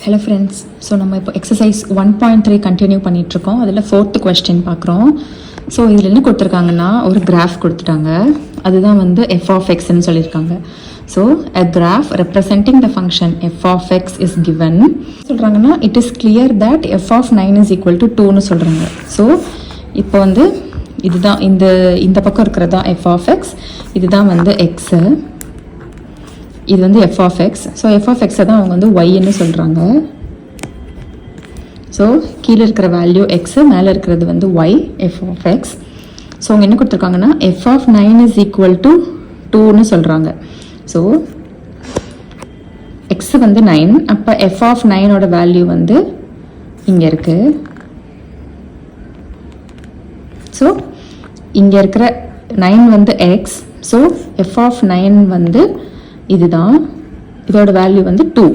Hello friends, so நம்ம இப்போ exercise 1.3 continue பண்ணிகிட்ருக்கோம். அதில் 4th கொஸ்டின் பார்க்குறோம். ஸோ இதில் என்ன கொடுத்துருக்காங்கன்னா, ஒரு கிராஃப் கொடுத்துட்டாங்க. அதுதான் வந்து எஃப் ஆஃப் எக்ஸ்ன்னு சொல்லியிருக்காங்க. So a graph representing the function f of x is given சொல்கிறாங்கன்னா, it is clear that f of 9 is equal to 2ன்னு சொல்கிறாங்க. ஸோ இப்போ வந்து இதுதான் இந்த பக்கம் இருக்கிறது தான் f of x, இதுதான் வந்து எக்ஸு, இது வந்து F of X. So F of எக்ஸை தான் அவங்க வந்து ஒய்ன்னு சொல்கிறாங்க. ஸோ கீழே இருக்கிற வேல்யூ எக்ஸு, மேலே இருக்கிறது வந்து y, f of X. So அவங்க என்ன கொடுத்துருக்காங்கன்னா, f of 9 is equal to 2ன்னு சொல்கிறாங்க. ஸோ எக்ஸு வந்து 9, அப்போ எஃப் ஆஃப் 9ஓட வேல்யூ வந்து இங்கே இருக்குது. ஸோ இங்கே இருக்கிற 9 வந்து எக்ஸ். ஸோ எஃப் ஆஃப் 9 வந்து இதுதான், இதோட வேல்யூ வந்து 2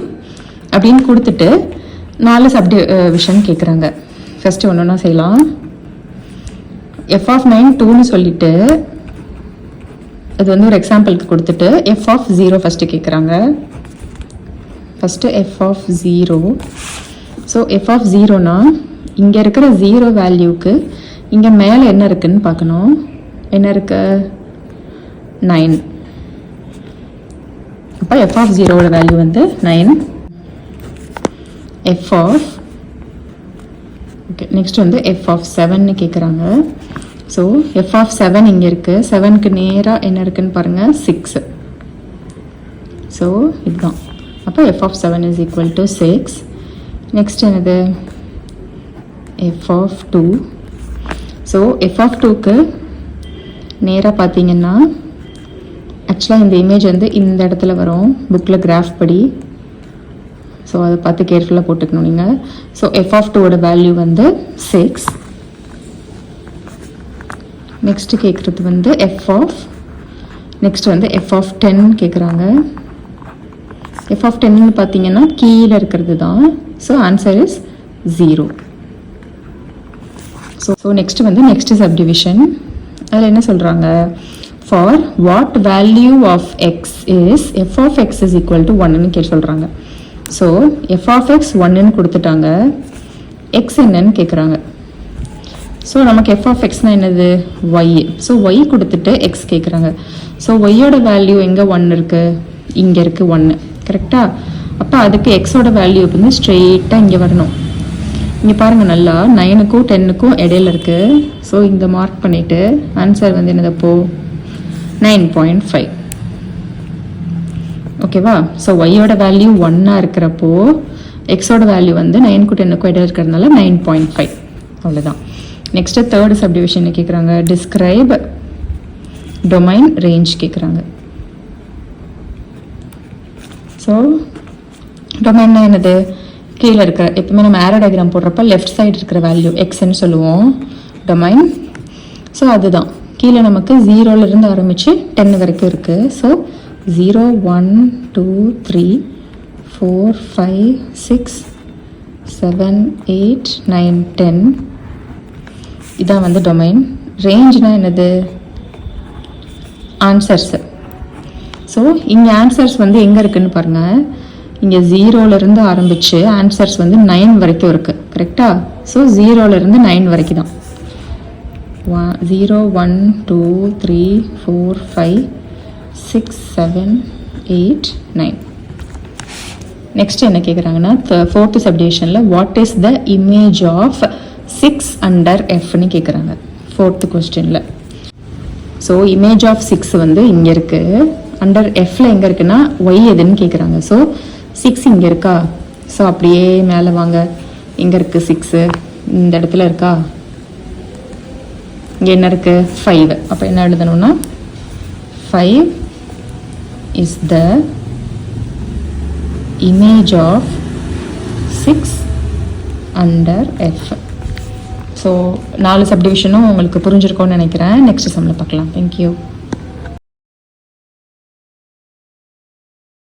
அப்படின்னு கொடுத்துட்டு 4 சப்டிவிஷன் கேட்குறாங்க. ஃபஸ்ட்டு ஒன்று செய்யலாம். எஃப் ஆஃப் 9 2ன்னு சொல்லிட்டு அது வந்து ஒரு எக்ஸாம்பிளுக்கு கொடுத்துட்டு எஃப் ஆஃப் 0 ஃபஸ்ட்டு கேட்குறாங்க. First f of 0. So F of 0னா இங்கே இருக்கிற 0 வேல்யூக்கு இங்கே மேலே என்ன இருக்குதுன்னு பார்க்கணும். என்ன இருக்கு? 9. அப்போ எஃப் ஆஃப் 0ஓட வேல்யூ வந்து 9. எஃப் ஆஃப் ஓகே, நெக்ஸ்ட் வந்து எஃப் ஆஃப் 7ன்னு கேட்குறாங்க. ஸோ எஃப் ஆஃப் 7 இங்கே இருக்குது. 7க்கு நேராக என்ன இருக்குன்னு பாருங்கள், 6. ஸோ இதுதான். அப்போ f of 7 is equal to 6. Next என்னது? F of 2. So F of 2க்கு நேராக பார்த்தீங்கன்னா, ஆக்சுவலாக இந்த இமேஜ் வந்து இந்த இடத்துல வரும் புக்கில் கிராஃப் படி. ஸோ அதை பார்த்து கேர்ஃபுல்லாக போட்டுக்கணும் நீங்கள். ஸோ எஃப் ஆஃப் 2ஓட வேல்யூ வந்து 6. நெக்ஸ்ட்டு கேட்குறது வந்து நெக்ஸ்ட் வந்து எஃப் ஆஃப் 10 கேட்குறாங்க. எஃப் ஆஃப் 10ன்னு பார்த்தீங்கன்னா கீழே இருக்கிறது தான். So answer is 0. So next வந்து நெக்ஸ்ட் சப்டிவிஷன். அதில் என்ன சொல்கிறாங்க? For what value of x is f of x is equal to 1ன்னு கேட்டு சொல்கிறாங்க. ஸோ f of x 1ன்னு கொடுத்துட்டாங்க. x என்னன்னு கேட்குறாங்க. ஸோ நமக்கு f of xனா என்னது? y. ஸோ y கொடுத்துட்டு x கேட்குறாங்க. ஸோ yயோட வேல்யூ எங்கே 1 இருக்குது? இங்கே இருக்குது 1. கரெக்டாக? அப்போ அதுக்கு xோட வேல்யூ வந்து ஸ்ட்ரெயிட்டாக இங்கே வரணும். இங்கே பாருங்கள், நல்லா 9க்கும் 10க்கும் இடையில இருக்குது. ஸோ இங்கே மார்க் பண்ணிவிட்டு ஆன்சர் வந்து என்னது அப்போ 9.5. ஓகேவா? ஸோ ஒய்யோட வேல்யூ 1 இருக்கிறப்போ எக்ஸோட வேல்யூ வந்து 9க்கும் 10க்கும் இடையில இருக்கிறதுனால 9.5. அவ்வளோதான். நெக்ஸ்ட்டு தேர்ட் சப்டிவிஷன் கேட்குறாங்க. டிஸ்கிரைப் டொமைன் ரேஞ்ச் கேட்குறாங்க. ஸோ டொமைன்னா என்னது? கீழே இருக்கிற, எப்பவுமே நம்ம ஏரோ டயக்ராம் போடுறப்ப லெஃப்ட் சைடு இருக்கிற வேல்யூ எக்ஸ்ன்னு சொல்லுவோம் டொமைன். ஸோ அதுதான். கீழே நமக்கு 0லேருந்து ஆரம்பித்து 10 வரைக்கும் இருக்குது. ஸோ 0 1 2 3 4 5 6 7 8 9 10. இதான் வந்து டொமைன். ரேஞ்ச்னா என்னது? ஆன்சர்ஸு. ஸோ இங்கே ஆன்சர்ஸ் வந்து எங்கே இருக்குதுன்னு பாருங்கள். இங்கே 0லேருந்து ஆரம்பித்து ஆன்சர்ஸ் வந்து 9 வரைக்கும் இருக்குது. கரெக்டாக? ஸோ 0லேருந்து 9 வரைக்கும் தான். 0 1 2 3 4 5 6 7 8 9. நெக்ஸ்ட் என்ன கேட்குறாங்கன்னா, 4th சப்டிவிஷனில் what is the image of 6 under எஃப்னு கேட்குறாங்க 4th கொஸ்டினில். ஸோ இமேஜ் ஆஃப் 6 வந்து இங்கே இருக்குது. அண்டர் எஃப்ல எங்கே இருக்குன்னா ஒய் எதுன்னு கேட்குறாங்க. ஸோ 6 இங்கே இருக்கா? ஸோ அப்படியே மேலே வாங்க. எங்கே இருக்குது 6? இந்த இடத்துல இருக்கா? இங்கே என்ன இருக்குது? 5. அப்போ என்ன எழுதணும்னா 5 is the image of 6 under f. So 4 சப்டிவிஷனும் உங்களுக்கு புரிஞ்சிருக்கோன்னு நினைக்கிறேன். நெக்ஸ்ட் சம்மில் பார்க்கலாம். தேங்க்யூ.